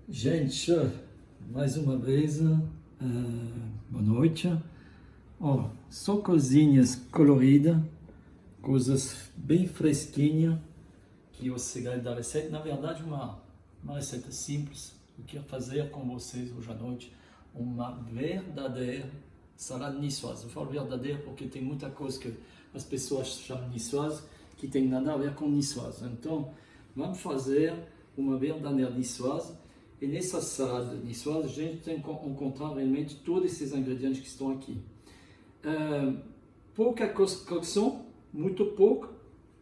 Gente, mais uma vez, boa noite. Ó, só coisinhas coloridas, coisas bem fresquinhas, que o segredo da receita, na verdade, uma receita simples. Eu quero fazer com vocês hoje à noite uma verdadeira salada niçoise. Eu falo verdadeira porque tem muita coisa que as pessoas chamam niçoise que tem nada a ver com niçoise. Então, vamos fazer uma verdadeira niçoise. E nessa salada niçoise, a gente tem que encontrar realmente todos esses ingredientes que estão aqui. Pouca cocção, muito pouco.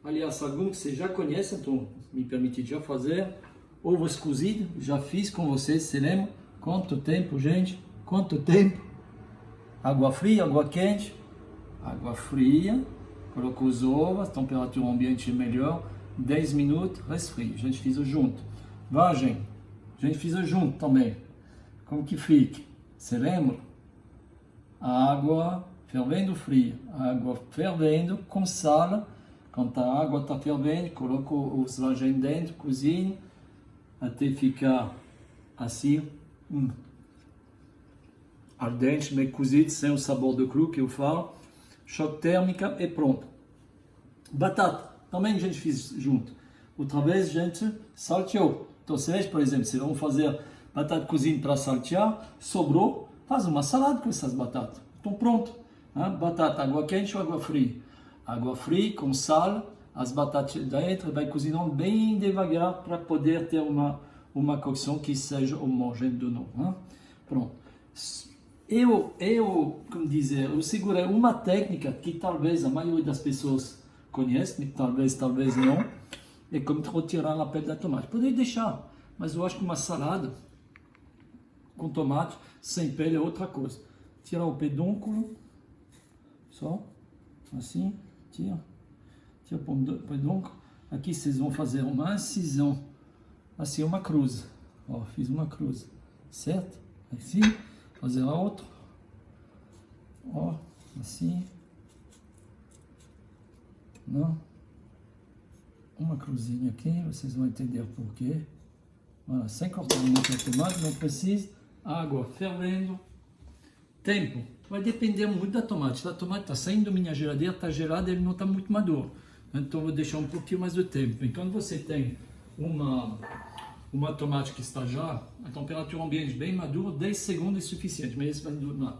Aliás, alguns que você já conhece, então me permite já fazer. Ovos cozidos, já fiz com vocês, você lembra? Quanto tempo, gente? Quanto tempo? Água fria, água quente. Água fria, coloco os ovos, temperatura ambiente melhor. 10 minutos, resfria. A gente fez junto. Vagem. A gente fez junto também. Como que fica? Você lembra? A água fervendo fria. A água fervendo com sal. Quando a água está fervendo, coloco os vagens dentro, cozinho, até ficar assim, ardente, meio cozido, sem o sabor do cru que eu falo. Choque térmica e pronto. Batata, também a gente fez junto. Outra vez a gente salteou. Então, vocês, por exemplo, se vão fazer batata cozida para saltear, sobrou, faz uma salada com essas batatas. Então, pronto. Batata, água quente ou água fria? Água fria com sal, as batatas dentro, vai cozinhando bem devagar para poder ter uma cocção que seja homogênea de novo. Pronto. Como dizer, eu segurei uma técnica que talvez a maioria das pessoas conhece, talvez não. É como retirar a pele da tomate. Poderia deixar, mas eu acho que uma salada com tomate sem pele é outra coisa. Tirar o pedúnculo, só, assim, tira o pedúnculo. Aqui vocês vão fazer uma incisão, assim, uma cruz. Ó, fiz uma cruz, certo? Assim, fazer a outra. Ó, assim. Não. Uma cruzinha aqui, vocês vão entender por quê. Voilà, sem cortar muito a tomate, não precisa. Água fervendo. Tempo. Vai depender muito da tomate. Se a tomate está saindo da minha geladeira, está gelada, ele não está muito maduro. Então vou deixar um pouquinho mais de tempo. Enquanto você tem uma tomate que está já, a temperatura ambiente bem madura, 10 segundos é suficiente, mas isso vai durar.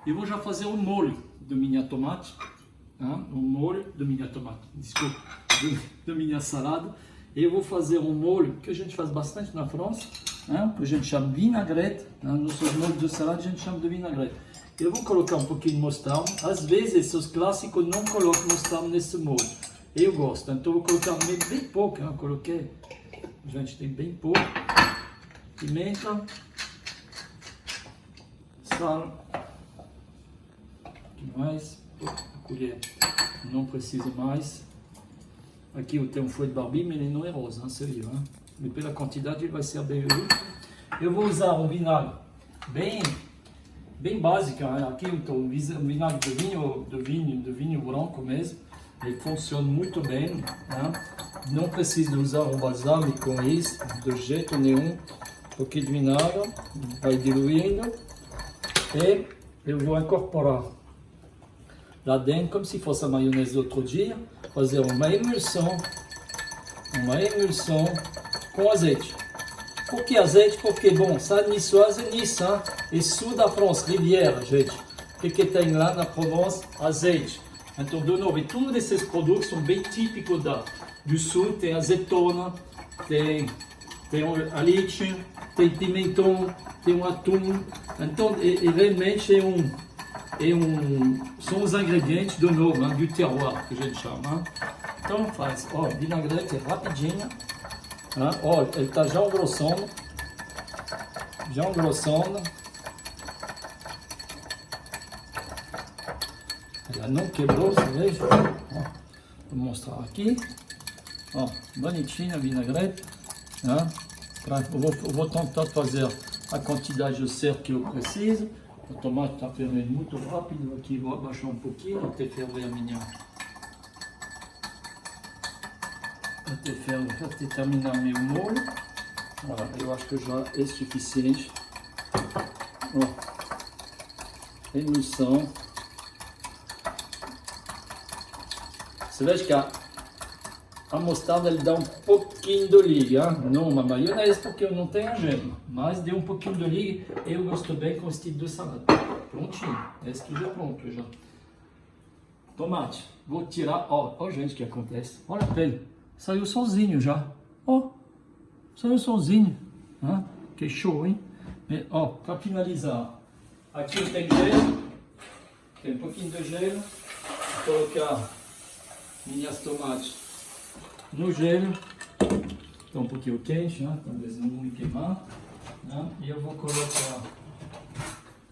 Eu vou já fazer o molho da minha tomate. O molho da minha tomate, desculpa, da minha salada. Eu vou fazer um molho que a gente faz bastante na França, que a gente chama vinagrete. Nos molhos de salada a gente chama de vinagrete. Eu vou colocar um pouquinho de mostarda. Às vezes os clássicos não colocam mostarda nesse molho. Eu gosto, então eu vou colocar bem pouco. Eu coloquei, a gente tem bem pouco. Pimenta, sal, o que mais? Colher, não precisa mais. Aqui eu tenho um folha de barbie, mas ele não é rosa, seria, mas pela quantidade ele vai ser bem útil. Eu vou usar um vinagre bem básico. Aqui eu estou um vinagre de vinho branco mesmo. Ele funciona muito bem. Não precisa usar um balsamico com isso, de jeito nenhum. Um pouquinho de vinagre, vai diluindo e eu vou incorporar lá dentro, como se fosse a maionese do outro dia, fazer uma emulsão com azeite. Por que azeite? Porque, bom, salade niçoise é Nice, é sul da França, Riviera, gente. O que tem lá na Provence? Azeite. Então, de novo, todos esses produtos são bem típicos do sul. Tem azeitona, tem aliche, tem pimentão, tem um atum. Então, realmente são os ingredientes do novo, do terroir, que a gente chama. Então faz, vinagrete rapidinho. Ele está já engrossando. Ela não quebrou, você veja. Vou mostrar aqui. Bonitinho a vinagrete. Eu vou tentar fazer a quantidade certa que eu preciso. O tomate está fervendo muito rápido, aqui vou abaixar um pouquinho até ferver a minha. Até terminar meu molho. Voilà, eu acho que já é suficiente. Ó, emulsão. Você veja que a mostarda ele dá um pouquinho de liga, não uma maionese porque eu não tenho a gema, mas deu um pouquinho de liga. Eu gosto bem com esse tipo de salada. Prontinho, esse aqui já pronto já. Tomate, vou tirar, ó gente, o que acontece? Olha a pele, saiu sozinho já, ó, saiu sozinho, que show, hein? E, ó, para finalizar, aqui tem gelo, tem um pouquinho de gelo, vou colocar minhas tomates no gelo, está um pouquinho quente, talvez não me queimar, e eu vou colocar,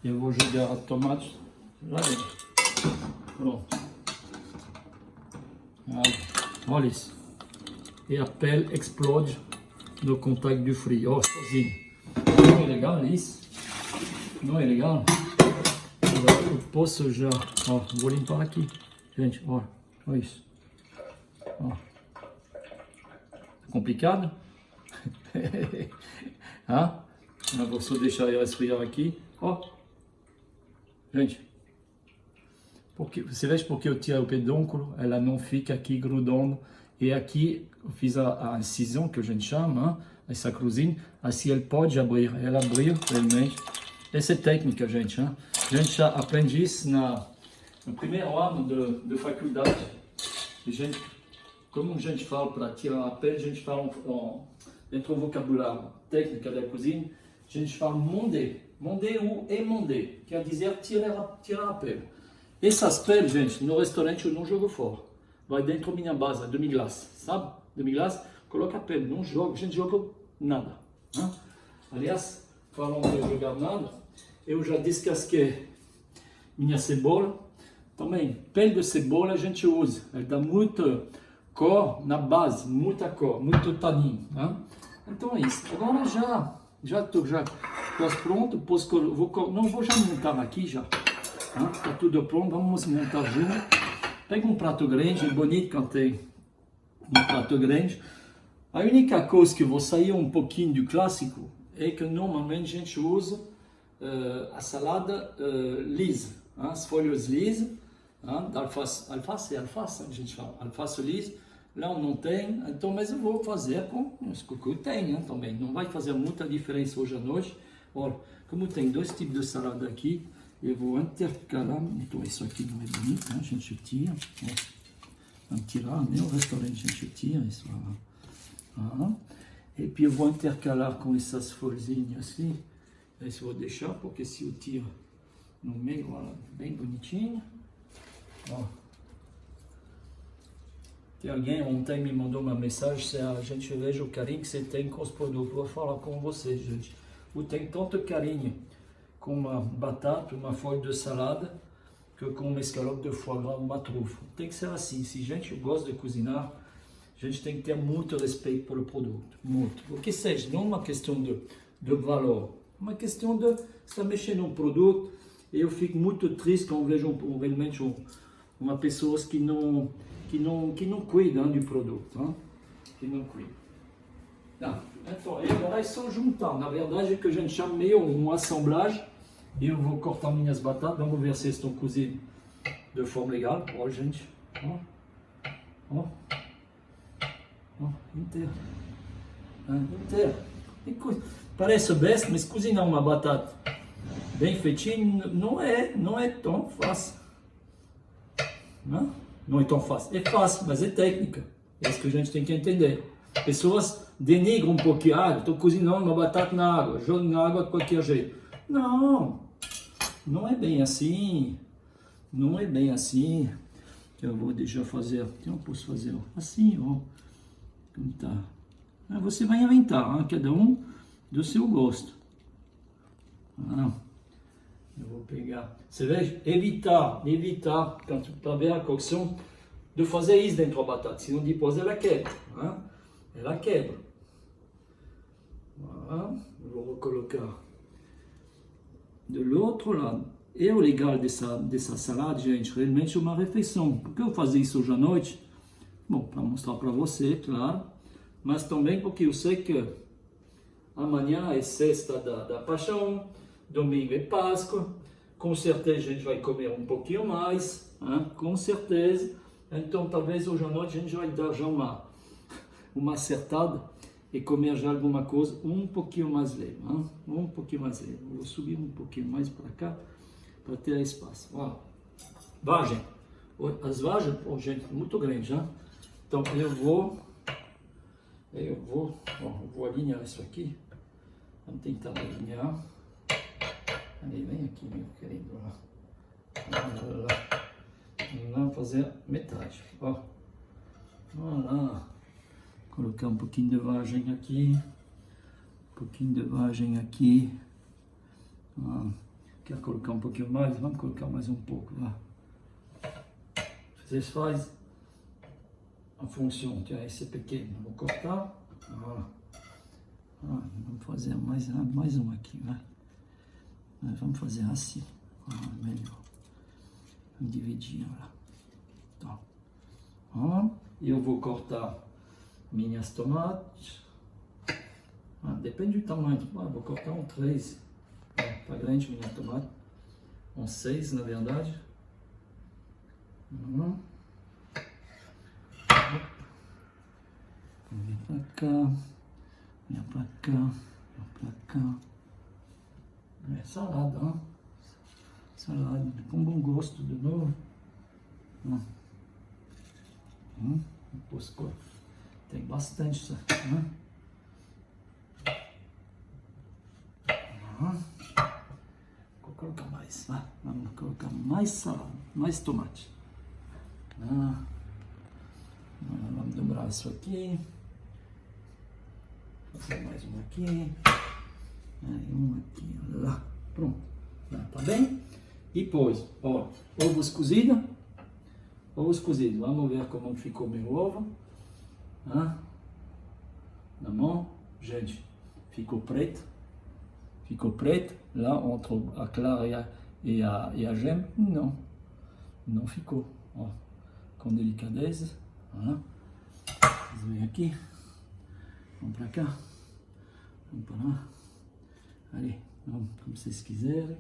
eu vou jogar a tomate lá dentro, pronto. Olha isso. E a pele explode no contato do frio. Ó, sozinho. Não é legal isso? Não é legal? Eu posso já... Ó, vou limpar aqui. Gente, ó. Olha isso. Ó. Complicado? Mas vou só deixar ela esfriar aqui. Ó. Gente. Porque, você vê porque eu tiro o pedúnculo, ela não fica aqui grudando. E aqui eu fiz a incisão, que a gente chama, essa cruzinha, assim ele pode abrir. Ela abriu realmente. Essa é técnica, gente. A gente já aprende isso no primeiro ano de faculdade. Como a gente fala para tirar a pele, a gente fala dentro do vocabulário técnica da cozinha, a gente fala monder. Monder ou emonder, quer dizer tirar a pele. Essas peles, gente, no restaurante eu não jogo fora. Vai dentro da minha base, demi-glace, sabe? Demi-glace, coloca a pele, não joga, a gente joga nada. Aliás, falando de jogar nada, eu já descasquei minha cebola. Também, pele de cebola a gente usa, ela dá muita cor na base, muita cor, muito tanino. Então é isso. Agora já estou quase pronto, não vou já montar aqui já. Está tudo pronto, vamos montar junto. Pega um prato grande, é bonito quando tem um prato grande. A única coisa que eu vou sair um pouquinho do clássico é que normalmente a gente usa a salada lisa, as folhas lisas, alface a gente fala, alface lisa. Lá não tem, então, mas eu vou fazer com os que eu tenho também. Não vai fazer muita diferença hoje à noite. Olha, como tem dois tipos de salada aqui, eu vou intercalar. Então, isso aqui não é bonito, a gente tira. Vamos tirar, no restaurante a gente tira isso. E puis eu vou intercalar com essas folhinhas assim. Isso eu vou deixar, porque se eu tiro no meio, olha, bem bonitinho. Ó. Que alguém ontem me mandou uma mensagem, se a gente veja o carinho que você tem com os produtos. Vou falar com vocês, gente. Eu tenho tanto carinho com uma batata, uma folha de salada, que com uma escalope de foie gras, uma trufa. Tem que ser assim. Se a gente gosta de cozinhar, a gente tem que ter muito respeito pelo produto. Muito. Porque seja, não uma questão de valor, uma questão de estar mexendo num produto. E eu fico muito triste quando vejo realmente uma pessoa que não cuidam do produto, que não cuidam. Então, agora é só juntar. Na verdade, é que a gente chama meio uma assemblagem. Eu vou cortar minhas batatas. Vamos ver se estão cozidas de forma legal. Ó, gente. Ó, inteira. Inteira. Parece besta, mas cozinhar uma batata bem feitinha não é tão fácil. Não é tão fácil. É fácil, mas é técnica. É isso que a gente tem que entender. Pessoas denigram um pouquinho. Estou cozinhando uma batata na água. Jogo na água de qualquer jeito. Não é bem assim. Não é bem assim. Eu vou deixar fazer. Eu posso fazer assim, ó. Tá. Você vai inventar, cada um do seu gosto. Eu vou pegar. Você vê? Evitar, para ver a cocção, de fazer isso dentro da batata. Senão depois ela quebra. Ela quebra. Eu vou colocar do outro lado. E o legal dessa salada, gente, realmente é uma refeição. Por que eu faço isso hoje à noite? Bom, para mostrar para você, claro. Mas também porque eu sei que Amanhã é sexta da paixão, domingo é Páscoa. Com certeza a gente vai comer um pouquinho mais, hein? Com certeza. Então talvez hoje à noite a gente vai dar já uma acertada e comer já alguma coisa um pouquinho mais leve, hein? Um pouquinho mais leve. Vou subir um pouquinho mais para cá para ter espaço. Ó. Vagem. As vagens, oh, gente, muito grande, hein? Então eu vou alinhar isso aqui. Vamos tentar alinhar. Aí, vem aqui, meu querido. Vamos fazer metade. Ó. Olha. Colocar um pouquinho de vagem aqui. Um pouquinho de vagem aqui. Ó. Quer colocar um pouquinho mais? Vamos colocar mais um pouco. Lá. Vocês fazem a função. Esse é pequeno. Vou cortar. Ó. Vamos fazer mais um aqui, vai. Vamos fazer assim, melhor. Vamos dividir, olha. Então, eu vou cortar minhas tomates. Depende do tamanho. Vou cortar um 3. Tá grande minha tomate. Um 6, na verdade. Vem pra cá. Vem pra cá. Vem pra cá. É salada, ó. Salada com bom gosto de novo. Tem bastante isso aqui, né? Vou colocar mais. Vamos colocar mais salada, mais tomate. Vamos dobrar isso aqui. Fazer mais um aqui. Aí, um aqui, lá, pronto, tá bem? E depois, ó, ovos cozidos, vamos ver como ficou meu ovo, na mão, gente, ficou preto, lá entre a clara e a gema, não ficou, ó, com delicadeza, ó. Vocês veem aqui, vamos pra cá, vamos pra lá. Ali, como vocês quiserem.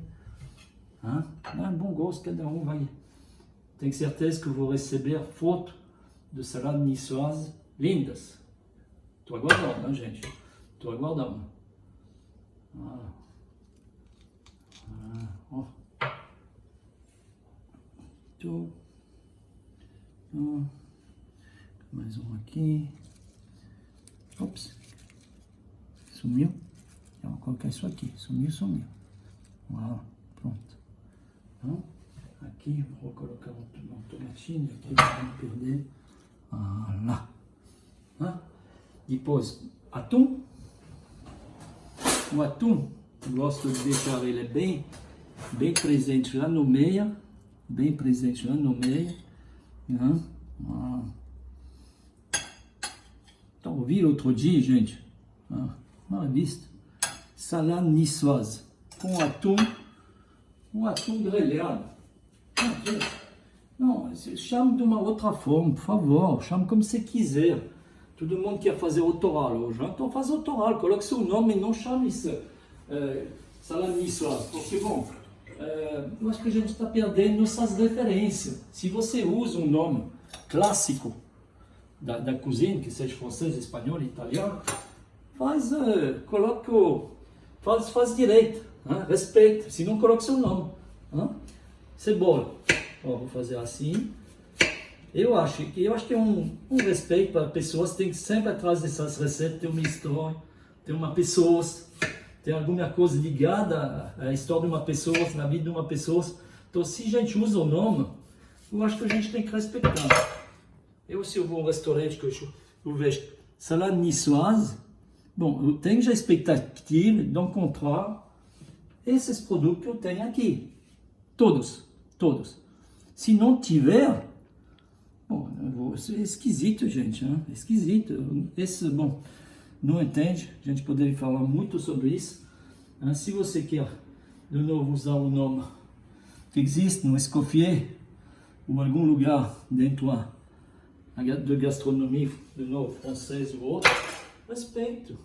Bom gosto, cada um vai. Tenho certeza que eu vou receber foto de salada niçoise lindas. Estou aguardando, gente? Estou aguardando. Mais um aqui. Ops. Sumiu. Vou colocar isso aqui, sumiu. Uau, pronto. Então, aqui vou colocar um tomatinho aqui para não perder. Lá. Depois, atum. O atum, gosto de deixar ele bem presente lá no meio. Então, ouvi outro dia, gente. Uma vista. Salade niçoise com atum grelhado. Não, chame de uma outra forma, por favor, chame como você quiser. Todo mundo quer fazer autoral hoje, então faz autoral, coloque seu nome e não chame isso salade niçoise, porque bom, eu acho que a gente está perdendo nossas referências. Se você usa um nome clássico da cozinha, que seja francês, espanhol, italiano, faz direito, respeita, se não coloca seu nome. Cebola, vou fazer assim. Eu acho que é um respeito para pessoas, tem que sempre atrás dessas receitas ter uma história, ter uma pessoa, ter alguma coisa ligada à história de uma pessoa, na vida de uma pessoa. Então, se a gente usa o nome, eu acho que a gente tem que respeitar. Se eu vou a um restaurante que eu vejo salade niçoise, bom, eu tenho já a expectativa de encontrar esses produtos que eu tenho aqui. Todos. Se não tiver, bom, é esquisito, gente, né? Esquisito. Bom, não entende? A gente poderia falar muito sobre isso. Se você quer, de novo, usar o nome que existe no Escoffier, ou algum lugar dentro da gastronomia, de novo, francês ou outro, respeito.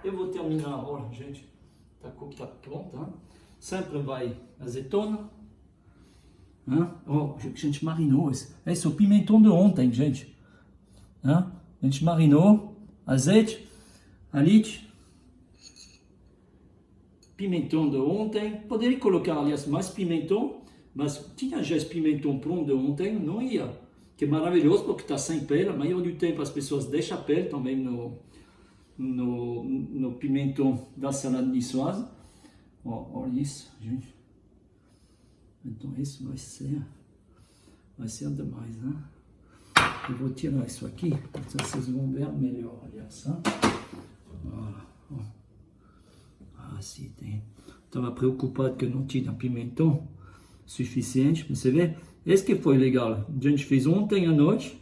eu vou terminar agora, gente. Tá pronto, hein? Sempre vai azeitona. Hein? Oh, gente marinou. Esse é o pimentão de ontem, gente. Hein? A gente marinou. Azeite, alite. Pimentão de ontem. Poderia colocar, aliás, mais pimentão. Mas tinha já esse pimentão pronto de ontem. Não ia. Que é maravilhoso porque está sem pele. A maioria do tempo as pessoas deixam a pele também no pimentão da salada niçoise. Olha isso, gente. Então isso vai ser demais, né? Eu vou tirar isso aqui, para vocês vão ver melhor, aliás. Assim tem. Estava preocupado que eu não tinha pimentão suficiente, mas você vê? Esse que foi legal. A gente fez ontem à noite,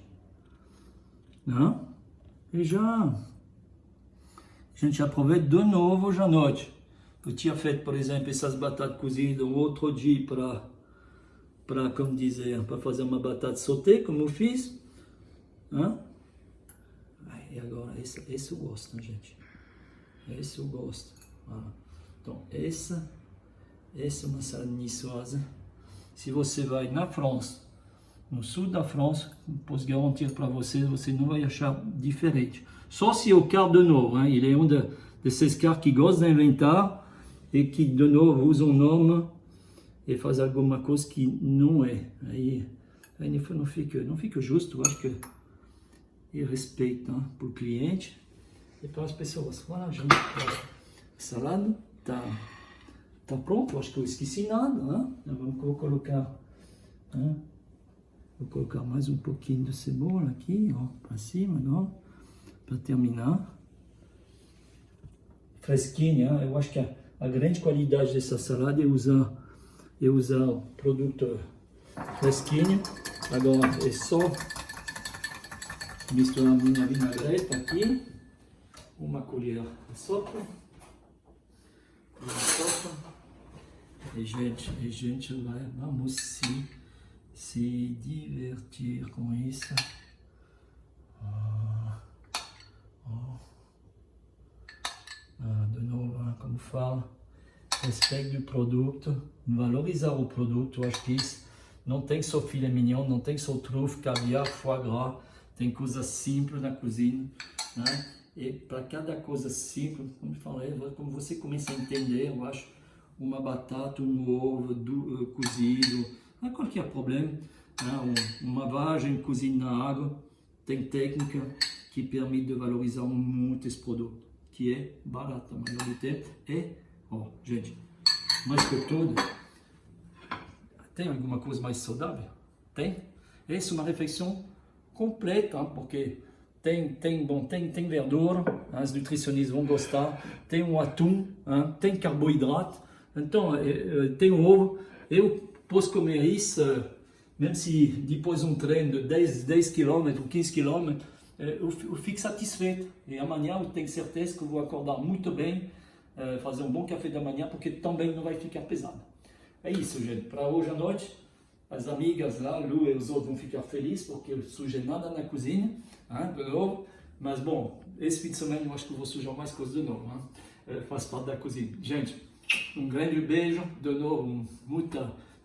né? E a gente aproveita de novo hoje à noite. Eu tinha feito, por exemplo, essas batatas cozidas um outro dia para como dizer, para fazer uma batata sauté, como eu fiz. Hein? E agora, esse eu gosto, gente. Esse eu gosto. Então, essa é uma salada niçoise. Se você vai na França, no sul da França, posso garantir para vocês, você não vai achar diferente. Só se é o cara de novo, hein? Ele é um desses caras que gostam de inventar e que de novo usam um nome e faz alguma coisa que não é. Aí não fica justo, eu acho que ele respeita, hein, para o cliente e para as pessoas. Voilà, gente, a salada tá pronto, eu acho que eu esqueci nada, né? Vou colocar, né? Vou colocar mais um pouquinho de cebola aqui, ó, para cima, ó, para terminar. Fresquinha, eu acho que a grande qualidade dessa salada é usar o produto fresquinho. Agora é só misturar a minha vinagrete aqui, uma colher de sopa, e gente vamos se divertir com isso. De novo, como fala, respeito do produto, valorizar o produto. Eu acho que isso não tem só filé mignon, não tem só trufe, caviar, foie gras, tem coisas simples na cozinha, né? E para cada coisa simples, como eu falei, como você começa a entender, eu acho, uma batata, um ovo cozido, não é qualquer problema, né? Uma vagem cozida na água, tem técnica que permite de valorizar muito esse produto, que é barato, a maioria do tempo. E, gente, mais que tudo, tem alguma coisa mais saudável? Tem. Essa é uma refeição completa, hein? Porque tem verdura, os nutricionistas vão gostar, tem um atum, hein? Tem carboidrato, então tem um ovo. Eu posso comer isso, mesmo se depois um treino de 10 km, 15 km, eu fico satisfeito. E amanhã eu tenho certeza que eu vou acordar muito bem, fazer um bom café da manhã, porque também não vai ficar pesado. É isso, gente. Para hoje à noite, as amigas lá, Lu e os outros vão ficar felizes, porque eu sujei nada na cozinha, hein, de novo. Mas bom, esse fim de semana eu acho que eu vou sujar mais coisas de novo, hein? Faz parte da cozinha. Gente, um grande beijo, de novo,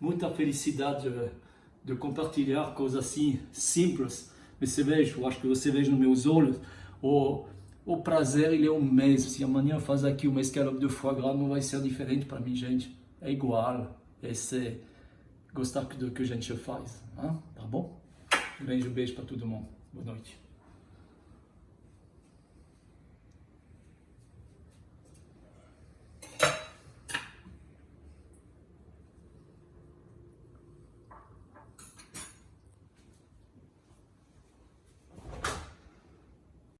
muita felicidade de compartilhar coisas assim simples. Você veja, eu acho que você veja nos meus olhos, o prazer ele é o mesmo. Se amanhã eu fazer aqui uma escalope de foie gras, não vai ser diferente para mim, gente. É igual. Esse é gostar do que a gente faz, hein? Tá bom? Um grande beijo para todo mundo. Boa noite.